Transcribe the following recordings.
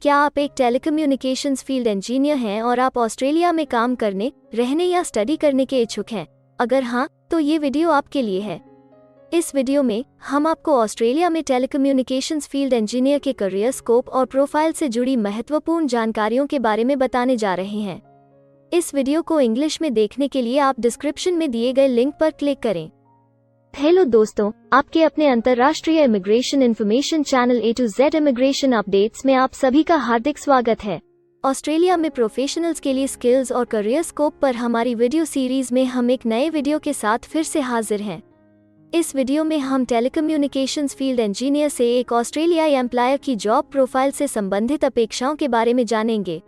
क्या आप एक टेलीकम्युनिकेशंस फील्ड इंजीनियर हैं और आप ऑस्ट्रेलिया में काम करने, रहने या स्टडी करने के इच्छुक हैं? अगर हाँ, तो ये वीडियो आपके लिए है। इस वीडियो में हम आपको ऑस्ट्रेलिया में टेलीकम्युनिकेशंस फील्ड इंजीनियर के करियर स्कोप और प्रोफाइल से जुड़ी महत्वपूर्ण जानकारियों के बारे में बताने जा रहे हैं। इस वीडियो को इंग्लिश में देखने के लिए आप डिस्क्रिप्शन में दिए गए लिंक पर क्लिक करें। हेलो दोस्तों, आपके अपने अंतर्राष्ट्रीय immigration information channel A to Z immigration updates में आप सभी का हार्दिक स्वागत है। ऑस्ट्रेलिया में प्रोफेशनल्स के लिए स्किल्स और करियर स्कोप पर हमारी वीडियो सीरीज में हम एक नए वीडियो के साथ फिर से हाजिर हैं। इस वीडियो में हम टेलीकम्युनिकेशंस फील्ड इंजीनियर से एक ऑस्ट्रेलियाई एम्प्लॉयर की जॉब प्रोफाइल से संबंधित अपेक्षाओं के बारे में जानेंगे।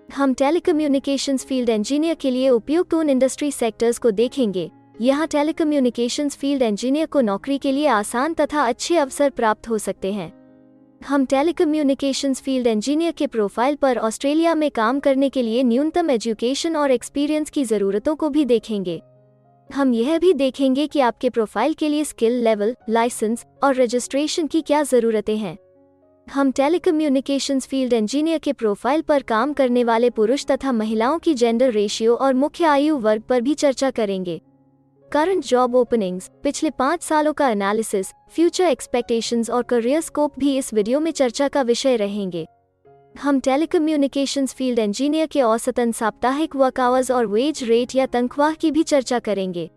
हम टेलीकम्युनिकेशंस फील्ड इंजीनियर के लिए उपयुक्त उन इंडस्ट्री सेक्टर्स को देखेंगे। यहाँ टेलीकम्युनिकेशंस फील्ड इंजीनियर को नौकरी के लिए आसान तथा अच्छे अवसर प्राप्त हो सकते हैं। हम टेलीकम्युनिकेशंस फील्ड इंजीनियर के प्रोफाइल पर ऑस्ट्रेलिया में काम करने के लिए न्यूनतम एजुकेशन और एक्सपीरियंस की ज़रूरतों को भी देखेंगे। हम यह भी देखेंगे कि आपके प्रोफाइल के लिए स्किल लेवल, लाइसेंस और रजिस्ट्रेशन की क्या ज़रूरतें हैं। हम टेलीकम्युनिकेशंस फील्ड इंजीनियर के प्रोफाइल पर काम करने वाले पुरुष तथा महिलाओं की जेंडर रेशियो और मुख्य आयु वर्ग पर भी चर्चा करेंगे। करंट जॉब ओपनिंग्स, पिछले 5 सालों का एनालिसिस, फ्यूचर एक्सपेक्टेशंस और करियर स्कोप भी इस वीडियो में चर्चा का विषय रहेंगे। हम टेलीकम्युनिकेशंस फील्ड इंजीनियर के औसतन साप्ताहिक वर्क आवर्स और वेज रेट या तनख्वाह की भी चर्चा करेंगे।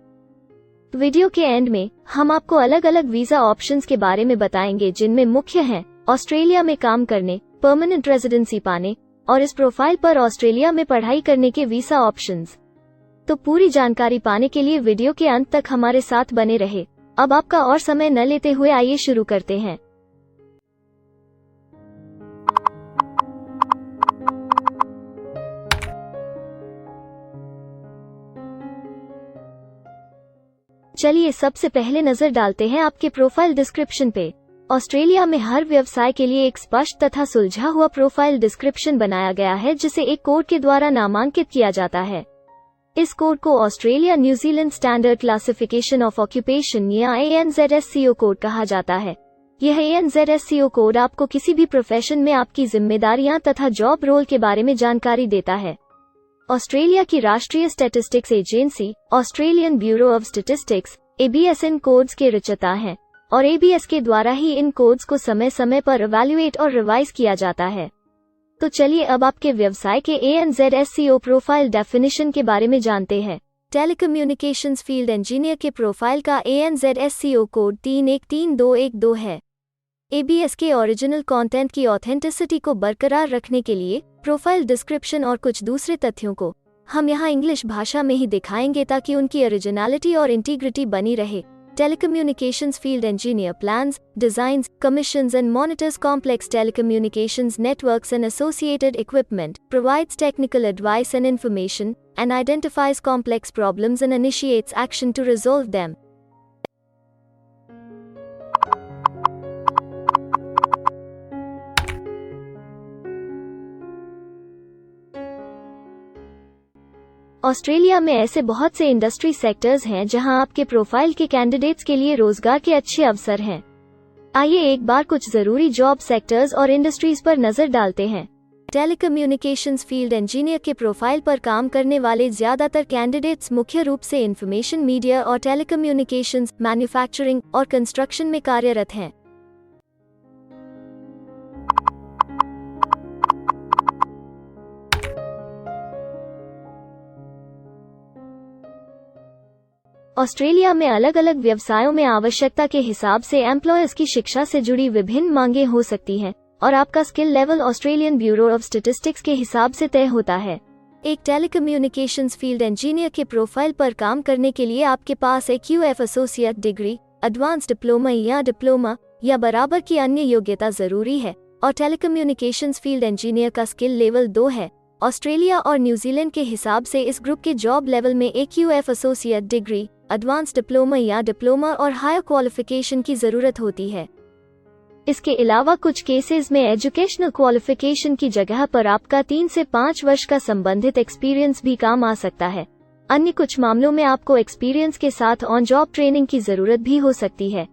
वीडियो के एंड में हम आपको अलग अलग वीजा ऑप्शंस के बारे में बताएंगे, जिनमें मुख्य हैं ऑस्ट्रेलिया में काम करने, परमानेंट रेजिडेंसी पाने और इस प्रोफाइल पर ऑस्ट्रेलिया में पढ़ाई करने के वीजा ऑप्शंस। तो पूरी जानकारी पाने के लिए वीडियो के अंत तक हमारे साथ बने रहे। अब आपका और समय न लेते हुए आइए शुरू करते हैं। चलिए सबसे पहले नजर डालते हैं आपके प्रोफाइल डिस्क्रिप्शन पे। ऑस्ट्रेलिया में हर व्यवसाय के लिए एक स्पष्ट तथा सुलझा हुआ प्रोफाइल डिस्क्रिप्शन बनाया गया है, जिसे एक कोड के द्वारा नामांकित किया जाता है। इस कोड को Australia New Zealand standard classification of occupation या ANZSCO कोड कहा जाता है। यह ANZSCO कोड आपको किसी भी प्रोफेशन में आपकी जिम्मेदारियां तथा जॉब रोल के बारे में जानकारी देता है। ऑस्ट्रेलिया की राष्ट्रीय statistics agency, Australian bureau of statistics, ABS in codes के रचयिता हैं और ABS के द्वारा ही इन कोड्स को समय समय पर इवैल्यूएट और रिवाइज किया जाता है। तो चलिए अब आपके व्यवसाय के ANZSCO प्रोफाइल डेफिनेशन के बारे में जानते हैं। टेलीकम्युनिकेशंस फील्ड इंजीनियर के प्रोफाइल का ANZSCO कोड 313212 है। ABS के ओरिजिनल कंटेंट की ऑथेंटिसिटी को बरकरार रखने के लिए प्रोफाइल डिस्क्रिप्शन और कुछ दूसरे तथ्यों को हम यहाँ इंग्लिश भाषा में ही दिखाएंगे, ताकि उनकी ओरिजिनलिटी और इंटीग्रिटी बनी रहे। Telecommunications field engineer plans, designs, commissions and monitors complex telecommunications networks and associated equipment, provides technical advice and information, and identifies complex problems and initiates action to resolve them. Australia में ऐसे बहुत से industry sectors हैं जहां आपके profile के candidates के लिए रोजगार के अच्छे अवसर हैं। आइए एक बार कुछ जरूरी जॉब सेक्टर्स और इंडस्ट्रीज पर नजर डालते हैं। टेलीकम्युनिकेशंस फील्ड इंजीनियर के प्रोफाइल पर काम करने वाले ज्यादातर कैंडिडेट्स मुख्य रूप से इंफॉर्मेशन मीडिया और टेलीकम्युनिकेशंस, मैन्युफैक्चरिंग और कंस्ट्रक्शन में कार्यरत हैं। ऑस्ट्रेलिया में अलग अलग व्यवसायों में आवश्यकता के हिसाब से एम्प्लॉयर्स की शिक्षा से जुड़ी विभिन्न मांगें हो सकती हैं और आपका skill level Australian bureau of statistics के हिसाब से तय होता है। एक टेलीकम्युनिकेशंस फील्ड इंजीनियर के प्रोफाइल पर काम करने के लिए आपके पास एक QF associate degree, advance diploma या बराबर की अन्य योग्यता जरूरी है और टेलीकम्युनिकेशंस फील्ड इंजीनियर का स्किल लेवल 2 है। ऑस्ट्रेलिया और न्यूजीलैंड के हिसाब से इस ग्रुप के जॉब लेवल में एक QF associate degree, advance diploma और हायर क्वालिफिकेशन की जरूरत होती है। इसके अलावा कुछ केसेस में एजुकेशनल क्वालिफिकेशन की जगह पर आपका 3 से 5 वर्ष का संबंधित एक्सपीरियंस भी काम आ सकता है। अन्य कुछ मामलों में आपको एक्सपीरियंस के साथ ऑन जॉब ट्रेनिंग की जरूरत भी हो सकती है।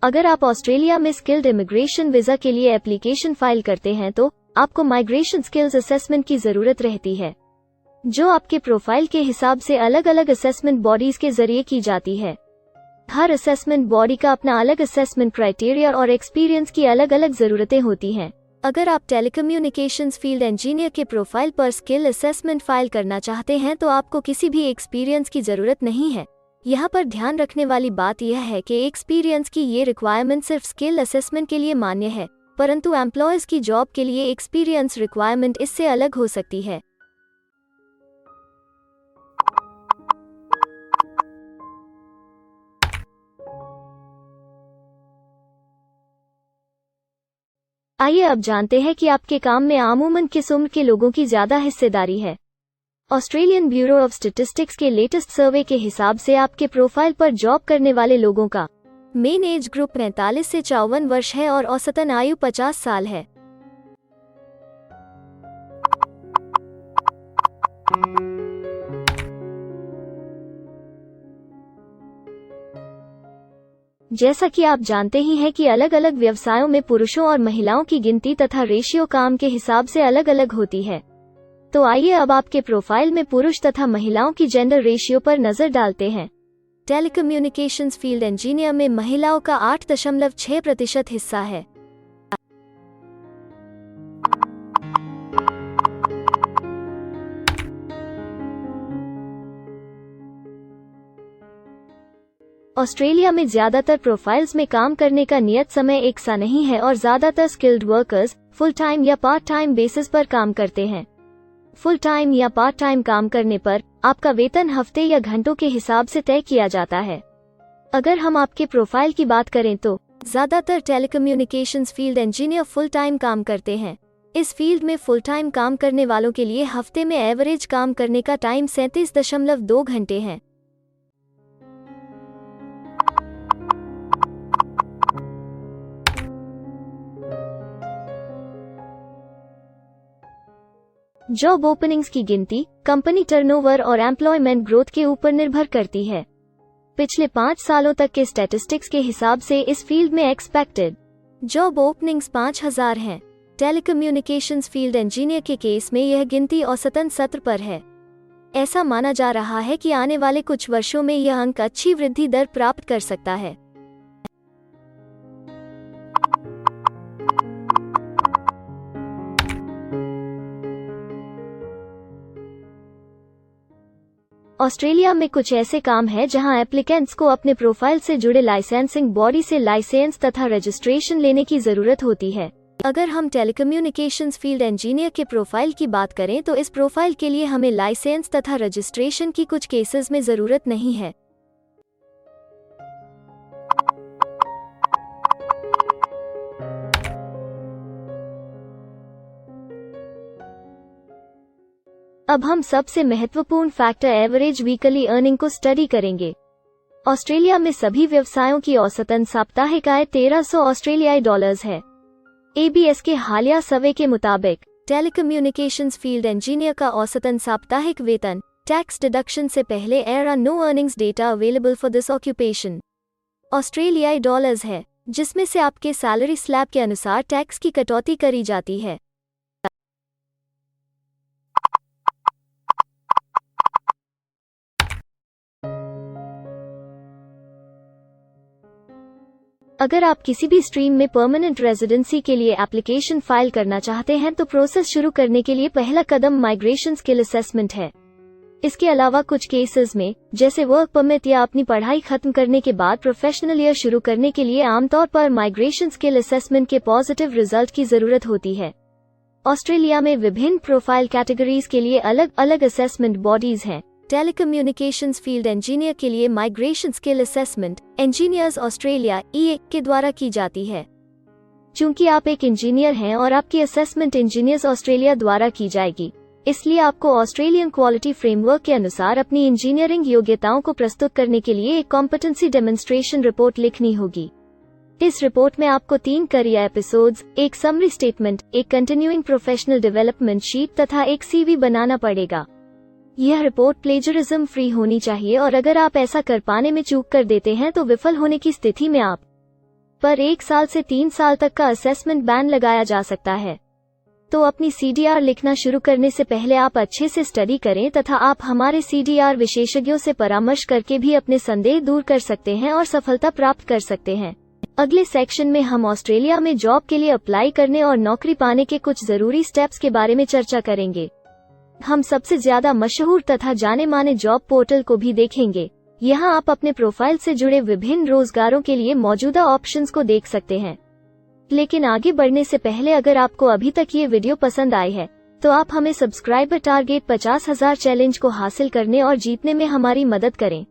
अगर आप ऑस्ट्रेलिया में स्किल्ड इमिग्रेशन वीजा के लिए एप्लीकेशन फाइल करते हैं तो आपको माइग्रेशन स्किल्स असेसमेंट की जरूरत रहती है, जो आपके प्रोफाइल के हिसाब से अलग अलग असेसमेंट बॉडीज के जरिए की जाती है। हर असेसमेंट बॉडी का अपना अलग असेसमेंट क्राइटेरिया और एक्सपीरियंस की अलग अलग जरूरतें होती हैं। अगर आप टेलीकम्युनिकेशंस फील्ड इंजीनियर के प्रोफाइल पर स्किल असेसमेंट फाइल करना चाहते हैं तो आपको किसी भी एक्सपीरियंस की जरूरत नहीं है। यहाँ पर ध्यान रखने वाली बात यह है कि एक्सपीरियंस की ये रिक्वायरमेंट सिर्फ स्किल असेसमेंट के लिए मान्य है, परंतु एम्प्लॉयर्स की जॉब के लिए एक्सपीरियंस रिक्वायरमेंट इससे अलग हो सकती है। आइए अब जानते हैं कि आपके काम में आमूमन किस उम्र के लोगों की ज्यादा हिस्सेदारी है। ऑस्ट्रेलियन ब्यूरो ऑफ स्टैटिस्टिक्स के लेटेस्ट सर्वे के हिसाब से आपके प्रोफाइल पर जॉब करने वाले लोगों का मेन एज ग्रुप 45 से 54 वर्ष है और औसतन आयु 50 साल है। जैसा कि आप जानते ही हैं कि अलग अलग व्यवसायों में पुरुषों और महिलाओं की गिनती तथा रेशियो काम के हिसाब से अलग अलग होती है। तो आइए अब आपके प्रोफाइल में पुरुष तथा महिलाओं की जेंडर रेशियो पर नजर डालते हैं। टेलीकम्युनिकेशंस फील्ड इंजीनियर में महिलाओं का 8.6% हिस्सा है। ऑस्ट्रेलिया में ज्यादातर प्रोफाइल्स में काम करने का नियत समय एक सा नहीं है और ज्यादातर स्किल्ड वर्कर्स फुल टाइम या पार्ट टाइम बेसिस पर काम करते हैं। फुल टाइम या पार्ट टाइम काम करने पर आपका वेतन हफ्ते या घंटों के हिसाब से तय किया जाता है। अगर हम आपके प्रोफाइल की बात करें तो ज्यादातर telecommunications field engineer full time काम करते हैं। इस फील्ड में फुल टाइम काम करने वालों के लिए हफ्ते में एवरेज काम करने का टाइम 37.2 घंटे है। जॉब ओपनिंग्स की गिनती कंपनी टर्नओवर और एम्प्लॉयमेंट ग्रोथ के ऊपर निर्भर करती है। पिछले 5 सालों तक के स्टैटिस्टिक्स के हिसाब से इस फील्ड में एक्सपेक्टेड जॉब ओपनिंग्स 5000 हैं। टेलीकम्युनिकेशंस फील्ड इंजीनियर के केस में यह गिनती औसतन 17 पर है। ऐसा माना जा रहा है कि आने वाले कुछ वर्षों में यह अंक अच्छी वृद्धि दर प्राप्त कर सकता है। ऑस्ट्रेलिया में कुछ ऐसे काम हैं जहां एप्लीकेंट्स को अपने प्रोफाइल से जुड़े लाइसेंसिंग बॉडी से लाइसेंस तथा रजिस्ट्रेशन लेने की जरूरत होती है। अगर हम टेलीकम्युनिकेशंस फील्ड इंजीनियर के प्रोफाइल की बात करें तो इस प्रोफाइल के लिए हमें लाइसेंस तथा रजिस्ट्रेशन की कुछ केसेस में जरूरत नहीं है। अब हम सबसे महत्वपूर्ण फैक्टर एवरेज वीकली अर्निंग को स्टडी करेंगे। ऑस्ट्रेलिया में सभी व्यवसायों की औसतन साप्ताहिक आय 1300 ऑस्ट्रेलियाई डॉलर्स है। ABS के हालिया सर्वे के मुताबिक टेलीकम्युनिकेशंस फील्ड इंजीनियर का औसतन साप्ताहिक वेतन टैक्स डिडक्शन से पहले no earnings data available for this occupation ऑस्ट्रेलियाई डॉलर्स है, जिसमें से आपके सैलरी स्लैब के अनुसार टैक्स की कटौती करी जाती है। अगर आप किसी भी स्ट्रीम में परमानेंट रेजिडेंसी के लिए एप्लीकेशन फाइल करना चाहते हैं तो प्रोसेस शुरू करने के लिए पहला कदम माइग्रेशन स्किल असेसमेंट है। इसके अलावा कुछ केसेस में जैसे वर्क परमिट या अपनी पढ़ाई खत्म करने के बाद प्रोफेशनल ईयर शुरू करने के लिए आमतौर पर माइग्रेशन स्किल असेसमेंट के पॉजिटिव रिजल्ट की जरूरत होती है। ऑस्ट्रेलिया में विभिन्न प्रोफाइल कैटेगरीज के लिए अलग अलग असेसमेंट बॉडीज हैं। टेलीकम्युनिकेशंस फील्ड इंजीनियर के लिए migration skill assessment engineers Australia EA के द्वारा की जाती है। चूंकि आप एक इंजीनियर हैं और आपकी असेसमेंट इंजीनियर्स ऑस्ट्रेलिया द्वारा की जाएगी, इसलिए आपको ऑस्ट्रेलियन क्वालिटी फ्रेमवर्क के अनुसार अपनी इंजीनियरिंग योग्यताओं को प्रस्तुत करने के लिए एक कॉम्पिटेंसी डेमोन्स्ट्रेशन रिपोर्ट लिखनी होगी। इस रिपोर्ट में आपको 3 करियर एपिसोड्स, एक समरी स्टेटमेंट, एक कंटिन्यूइंग प्रोफेशनल डेवलपमेंट शीट तथा एक CV बनाना पड़ेगा। यह रिपोर्ट प्लेजरिज्म फ्री होनी चाहिए और अगर आप ऐसा कर पाने में चूक कर देते हैं तो विफल होने की स्थिति में आप पर 1 साल से 3 साल तक का असेसमेंट बैन लगाया जा सकता है। तो अपनी CDR लिखना शुरू करने से पहले आप अच्छे से स्टडी करें तथा आप हमारे CDR विशेषज्ञों से परामर्श करके भी अपने संदेह दूर कर सकते हैं और सफलता प्राप्त कर सकते हैं। अगले सेक्शन में हम ऑस्ट्रेलिया में जॉब के लिए अप्लाई करने और नौकरी पाने के कुछ जरूरी स्टेप्स के बारे में चर्चा करेंगे। हम सबसे ज्यादा मशहूर तथा जाने माने जॉब पोर्टल को भी देखेंगे। यहाँ आप अपने प्रोफाइल से जुड़े विभिन्न रोजगारों के लिए मौजूदा ऑप्शंस को देख सकते हैं। लेकिन आगे बढ़ने से पहले अगर आपको अभी तक ये वीडियो पसंद आई है तो आप हमें सब्सक्राइबर टारगेट 50,000 चैलेंज को हासिल करने और जीतने में हमारी मदद करें।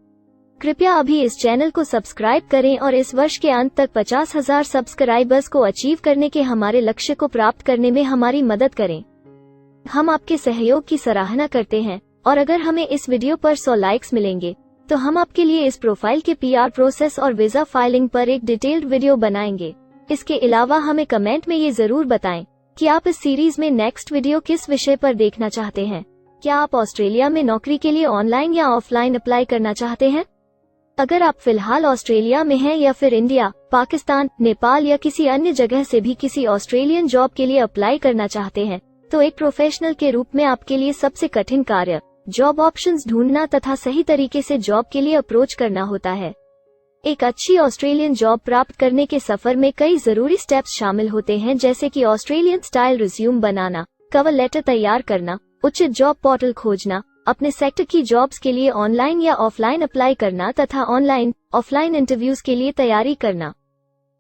कृपया अभी इस चैनल को सब्सक्राइब करें और इस वर्ष के अंत तक 50,000 सब्सक्राइबर्स को अचीव करने के हमारे लक्ष्य को प्राप्त करने में हमारी मदद करें। हम आपके सहयोग की सराहना करते हैं और अगर हमें इस वीडियो पर 100 लाइक्स मिलेंगे तो हम आपके लिए इस प्रोफाइल के PR प्रोसेस और वीजा फाइलिंग पर एक डिटेल्ड वीडियो बनाएंगे। इसके अलावा हमें कमेंट में ये जरूर बताएं कि आप इस सीरीज में नेक्स्ट वीडियो किस विषय पर देखना चाहते हैं। क्या आप ऑस्ट्रेलिया में नौकरी के लिए ऑनलाइन या ऑफलाइन अप्लाई करना चाहते हैं? अगर आप फिलहाल ऑस्ट्रेलिया में हैं या फिर इंडिया, पाकिस्तान, नेपाल या किसी अन्य जगह से भी किसी ऑस्ट्रेलियन जॉब के लिए अप्लाई करना चाहते हैं तो एक प्रोफेशनल के रूप में आपके लिए सबसे कठिन कार्य जॉब ऑप्शंस ढूंढना तथा सही तरीके से जॉब के लिए अप्रोच करना होता है। एक अच्छी ऑस्ट्रेलियन जॉब प्राप्त करने के सफर में कई जरूरी स्टेप्स शामिल होते हैं, जैसे कि ऑस्ट्रेलियन स्टाइल रिज्यूम बनाना, कवर लेटर तैयार करना, उचित जॉब पोर्टल खोजना, अपने सेक्टर की जॉब्स के लिए ऑनलाइन या ऑफलाइन अप्लाई करना तथा ऑनलाइन ऑफलाइन इंटरव्यूज के लिए तैयारी करना।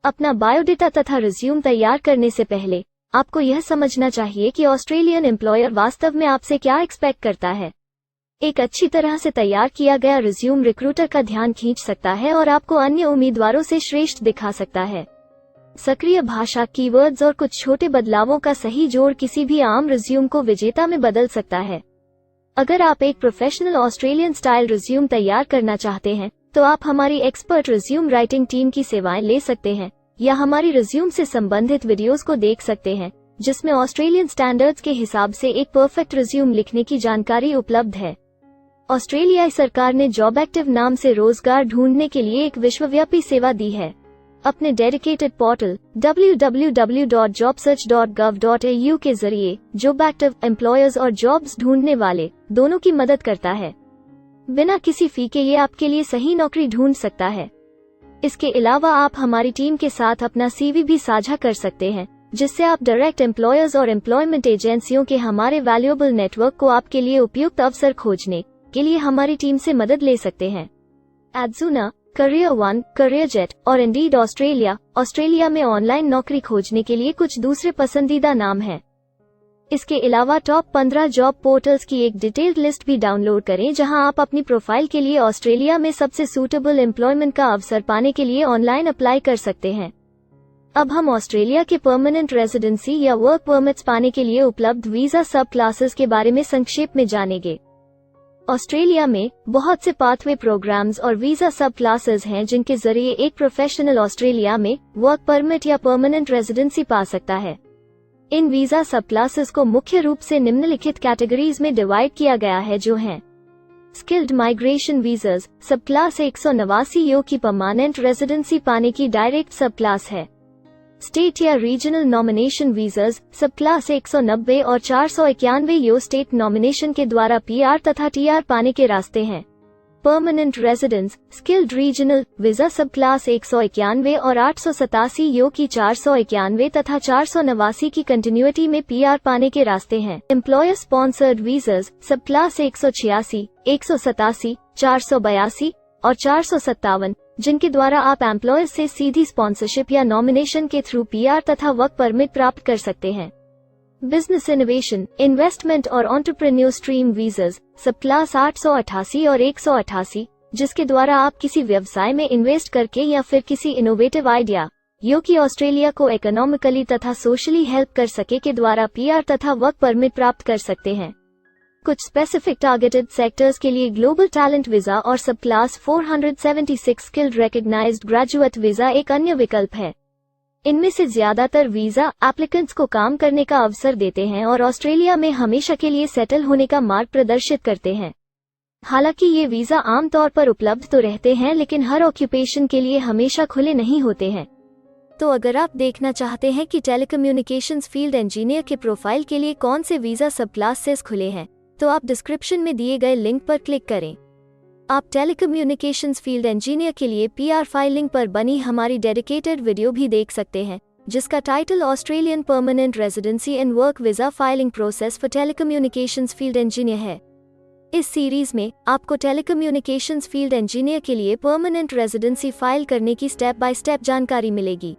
अपना बायोडेटा तथा रिज्यूम तैयार करने से पहले आपको यह समझना चाहिए कि ऑस्ट्रेलियन एम्प्लॉयर वास्तव में आपसे क्या एक्सपेक्ट करता है। एक अच्छी तरह से तैयार किया गया रिज्यूम रिक्रूटर का ध्यान खींच सकता है और आपको अन्य उम्मीदवारों से श्रेष्ठ दिखा सकता है। सक्रिय भाषा, कीवर्ड्स और कुछ छोटे बदलावों का सही जोड़ किसी भी आम रिज्यूम को विजेता में बदल सकता है। अगर आप एक प्रोफेशनल ऑस्ट्रेलियन स्टाइल रिज्यूम तैयार करना चाहते हैं तो आप हमारी एक्सपर्ट रिज्यूम राइटिंग टीम की सेवाएं ले सकते हैं या हमारी रिज्यूम से संबंधित वीडियोस को देख सकते हैं, जिसमें ऑस्ट्रेलियन स्टैंडर्ड्स के हिसाब से एक परफेक्ट रिज्यूम लिखने की जानकारी उपलब्ध है। ऑस्ट्रेलियाई सरकार ने जॉब एक्टिव नाम से रोजगार ढूंढने के लिए एक विश्वव्यापी सेवा दी है। अपने डेडिकेटेड पोर्टल www.jobsearch.gov.au के जरिए जॉब एक्टिव एम्प्लॉयर्स और जॉब्स ढूंढने वाले दोनों की मदद करता है। बिना किसी फी के ये आपके लिए सही नौकरी ढूंढ सकता है। इसके अलावा आप हमारी टीम के साथ अपना CV भी साझा कर सकते हैं, जिससे आप डायरेक्ट एम्प्लॉयर्स और एम्प्लॉयमेंट एजेंसियों के हमारे वैल्यूएबल नेटवर्क को आपके लिए उपयुक्त अवसर खोजने के लिए हमारी टीम से मदद ले सकते हैं। एडजूना, करियर वन, करियर जेट और इंडीड ऑस्ट्रेलिया में ऑनलाइन नौकरी खोजने के लिए कुछ दूसरे पसंदीदा नाम हैं। इसके अलावा टॉप 15 जॉब पोर्टल्स की एक डिटेल्ड लिस्ट भी डाउनलोड करें, जहां आप अपनी प्रोफाइल के लिए ऑस्ट्रेलिया में सबसे सूटेबल एम्प्लॉयमेंट का अवसर पाने के लिए ऑनलाइन अप्लाई कर सकते हैं। अब हम ऑस्ट्रेलिया के परमानेंट रेजिडेंसी या वर्क परमिट्स पाने के लिए उपलब्ध वीजा सब क्लासेस के बारे में संक्षेप में जानेंगे। ऑस्ट्रेलिया में बहुत से पाथवे प्रोग्राम्स और वीजा सब क्लासेस हैं, जिनके जरिए एक प्रोफेशनल ऑस्ट्रेलिया में वर्क परमिट या परमानेंट रेजिडेंसी पा सकता है। इन वीजा सब क्लासेस को मुख्य रूप से निम्नलिखित कैटेगरीज में डिवाइड किया गया है, जो हैं स्किल्ड माइग्रेशन वीजास सब क्लास 189 यो की परमानेंट रेजिडेंसी पाने की डायरेक्ट सब क्लास है। स्टेट या रीजनल नॉमिनेशन वीजास सब क्लास 190 और 491 यो स्टेट नॉमिनेशन के द्वारा PR तथा TR पाने के रास्ते हैं। Permanent residence skilled regional visa सब क्लास 191 और 887 यो की 491 तथा 489 की कंटिन्यूटी में PR पाने के रास्ते हैं। एम्प्लॉयर स्पॉन्सर्ड वीजास सब क्लास 186, 187, 482 और 457, जिनके द्वारा आप एम्प्लॉयर से सीधी स्पॉन्सरशिप या नॉमिनेशन के थ्रू PR तथा वर्क परमिट प्राप्त कर सकते हैं। बिजनेस इनोवेशन, इन्वेस्टमेंट और एंटरप्रेन्योर स्ट्रीम वीजास सब क्लास 888 और 188, जिसके द्वारा आप किसी व्यवसाय में इन्वेस्ट करके या फिर किसी इनोवेटिव आइडिया यो कि ऑस्ट्रेलिया को इकोनॉमिकली तथा सोशली हेल्प कर सके के द्वारा PR तथा वर्क परमिट प्राप्त कर सकते हैं। कुछ स्पेसिफिक टारगेटेड सेक्टर्स के लिए ग्लोबल टैलेंट वीजा और subclass 476 skilled recognised graduate visa एक अन्य विकल्प है। इनमें से ज्यादातर वीजा एप्लीकेंट्स को काम करने का अवसर देते हैं और ऑस्ट्रेलिया में हमेशा के लिए सेटल होने का मार्ग प्रदर्शित करते हैं। हालांकि ये वीजा आमतौर पर उपलब्ध तो रहते हैं, लेकिन हर ऑक्यूपेशन के लिए हमेशा खुले नहीं होते हैं। तो अगर आप देखना चाहते हैं कि टेलीकम्युनिकेशंस फील्ड इंजीनियर के प्रोफाइल के लिए कौन से वीज़ा सब क्लासेस खुले हैं, तो आप डिस्क्रिप्शन में दिए गए लिंक पर क्लिक करें। आप टेलीकम्युनिकेशंस फील्ड इंजीनियर के लिए PR फाइलिंग पर बनी हमारी डेडिकेटेड वीडियो भी देख सकते हैं, जिसका title Australian permanent residency and work visa filing process for telecommunications field engineer है। इस सीरीज में आपको टेलीकम्युनिकेशंस फील्ड इंजीनियर के लिए परमानेंट रेजिडेंसी फाइल करने की स्टेप बाय स्टेप जानकारी मिलेगी।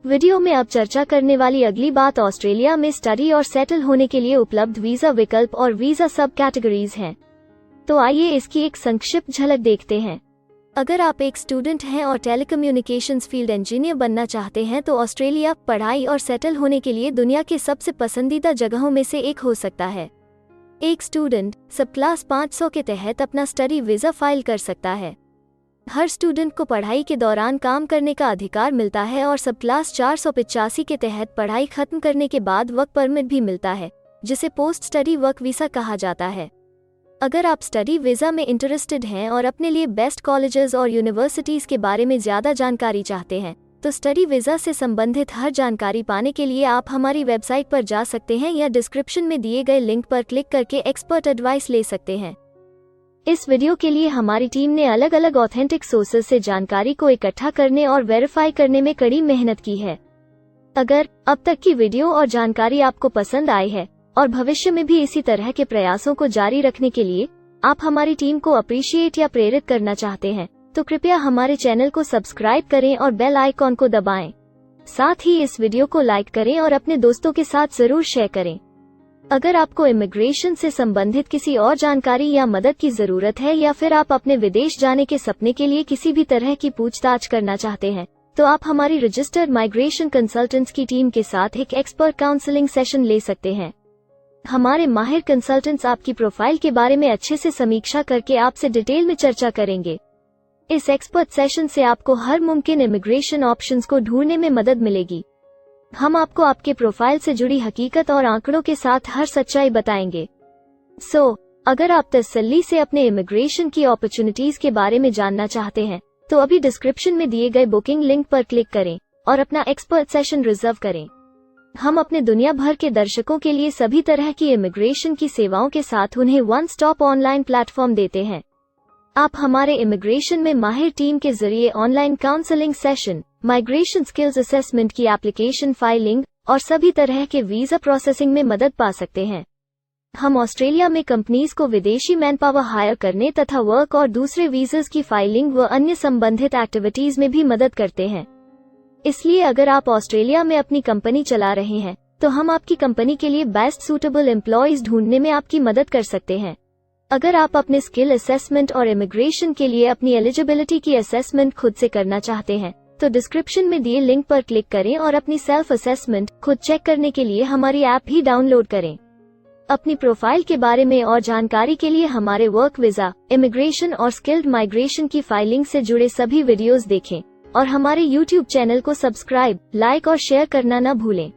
वीडियो में अब चर्चा करने वाली अगली बात ऑस्ट्रेलिया में स्टडी और सेटल होने के लिए उपलब्ध वीज़ा विकल्प और वीज़ा सब कैटेगरीज हैं। तो आइए इसकी एक संक्षिप्त झलक देखते हैं। अगर आप एक स्टूडेंट हैं और टेलीकम्युनिकेशंस फील्ड इंजीनियर बनना चाहते हैं तो ऑस्ट्रेलिया पढ़ाई और सेटल होने के लिए दुनिया के सबसे पसंदीदा जगहों में से एक हो सकता है। एक स्टूडेंट सब क्लास 500 के तहत अपना स्टडी वीज़ा फाइल कर सकता है। हर स्टूडेंट को पढ़ाई के दौरान काम करने का अधिकार मिलता है और सब क्लास 485 के तहत पढ़ाई खत्म करने के बाद वर्क परमिट भी मिलता है, जिसे पोस्ट स्टडी वर्क वीज़ा कहा जाता है। अगर आप स्टडी वीज़ा में इंटरेस्टेड हैं और अपने लिए बेस्ट कॉलेजेस और यूनिवर्सिटीज़ के बारे में ज़्यादा जानकारी चाहते हैं, तो स्टडी वीज़ा से संबंधित हर जानकारी पाने के लिए आप हमारी वेबसाइट पर जा सकते हैं या डिस्क्रिप्शन में दिए गए लिंक पर क्लिक करके एक्सपर्ट एडवाइस ले सकते हैं। इस वीडियो के लिए हमारी टीम ने अलग अलग ऑथेंटिक सोर्सेज से जानकारी को इकट्ठा करने और वेरीफाई करने में कड़ी मेहनत की है। अगर अब तक की वीडियो और जानकारी आपको पसंद आई है और भविष्य में भी इसी तरह के प्रयासों को जारी रखने के लिए आप हमारी टीम को अप्रिशिएट या प्रेरित करना चाहते हैं, तो कृपया हमारे चैनल को सब्सक्राइब करें और बेल आइकॉन को दबाएं। साथ ही इस वीडियो को लाइक करें और अपने दोस्तों के साथ जरूर शेयर करें। अगर आपको इमिग्रेशन से संबंधित किसी और जानकारी या मदद की जरूरत है या फिर आप अपने विदेश जाने के सपने के लिए किसी भी तरह की पूछताछ करना चाहते हैं, तो आप हमारी रजिस्टर्ड माइग्रेशन कंसल्टेंट्स की टीम के साथ एक एक्सपर्ट काउंसलिंग सेशन ले सकते हैं। हमारे माहिर कंसल्टेंट्स आपकी प्रोफाइल के बारे में अच्छे से समीक्षा करके आपसे डिटेल में चर्चा करेंगे। इस एक्सपर्ट सेशन से आपको हर मुमकिन इमिग्रेशन ऑप्शंस को ढूंढने में मदद मिलेगी। हम आपको आपके प्रोफाइल से जुड़ी हकीकत और आंकड़ों के साथ हर सच्चाई बताएंगे। अगर आप तसल्ली से अपने इमिग्रेशन की अपॉर्चुनिटीज के बारे में जानना चाहते हैं, तो अभी डिस्क्रिप्शन में दिए गए बुकिंग लिंक पर क्लिक करें और अपना एक्सपर्ट सेशन रिजर्व करें। हम अपने दुनिया भर के दर्शकों के लिए सभी तरह की इमिग्रेशन की सेवाओं के साथ उन्हें वन स्टॉप ऑनलाइन प्लेटफॉर्म देते हैं। आप हमारे इमिग्रेशन में माहिर टीम के जरिए online counselling session, migration skills assessment की एप्लीकेशन फाइलिंग और सभी तरह के वीज़ा प्रोसेसिंग में मदद पा सकते हैं। हम ऑस्ट्रेलिया में कंपनीज को विदेशी मैनपावर हायर करने तथा वर्क और दूसरे वीज़ास की फाइलिंग व अन्य संबंधित एक्टिविटीज में भी मदद करते हैं। इसलिए अगर आप ऑस्ट्रेलिया में अपनी कंपनी चला रहे हैं, तो हम आपकी कंपनी के लिए बेस्ट सूटेबल एम्प्लॉयज ढूंढने में आपकी मदद कर सकते हैं। अगर आप अपने स्किल असेसमेंट और इमिग्रेशन के लिए अपनी एलिजिबिलिटी की असेसमेंट खुद से करना चाहते हैं, तो डिस्क्रिप्शन में दिए लिंक पर क्लिक करें और अपनी सेल्फ असेसमेंट खुद चेक करने के लिए हमारी ऐप भी डाउनलोड करें। अपनी प्रोफाइल के बारे में और जानकारी के लिए हमारे वर्क वीज़ा, इमिग्रेशन और स्किल्ड माइग्रेशन की फाइलिंग से जुड़े सभी वीडियोस देखें और हमारे YouTube चैनल को सब्सक्राइब, लाइक और शेयर करना न भूलें।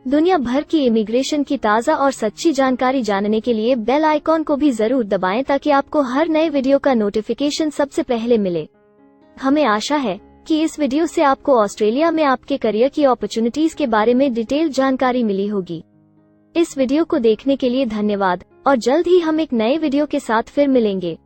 दुनिया भर की इमिग्रेशन की ताज़ा और सच्ची जानकारी जानने के लिए बेल आइकॉन को भी जरूर दबाएं ताकि आपको हर नए वीडियो का नोटिफिकेशन सबसे पहले मिले। हमें आशा है कि इस वीडियो से आपको ऑस्ट्रेलिया में आपके करियर की अपॉर्चुनिटीज के बारे में डिटेल जानकारी मिली होगी। इस वीडियो को देखने के लिए धन्यवाद और जल्द ही हम एक नए वीडियो के साथ फिर मिलेंगे।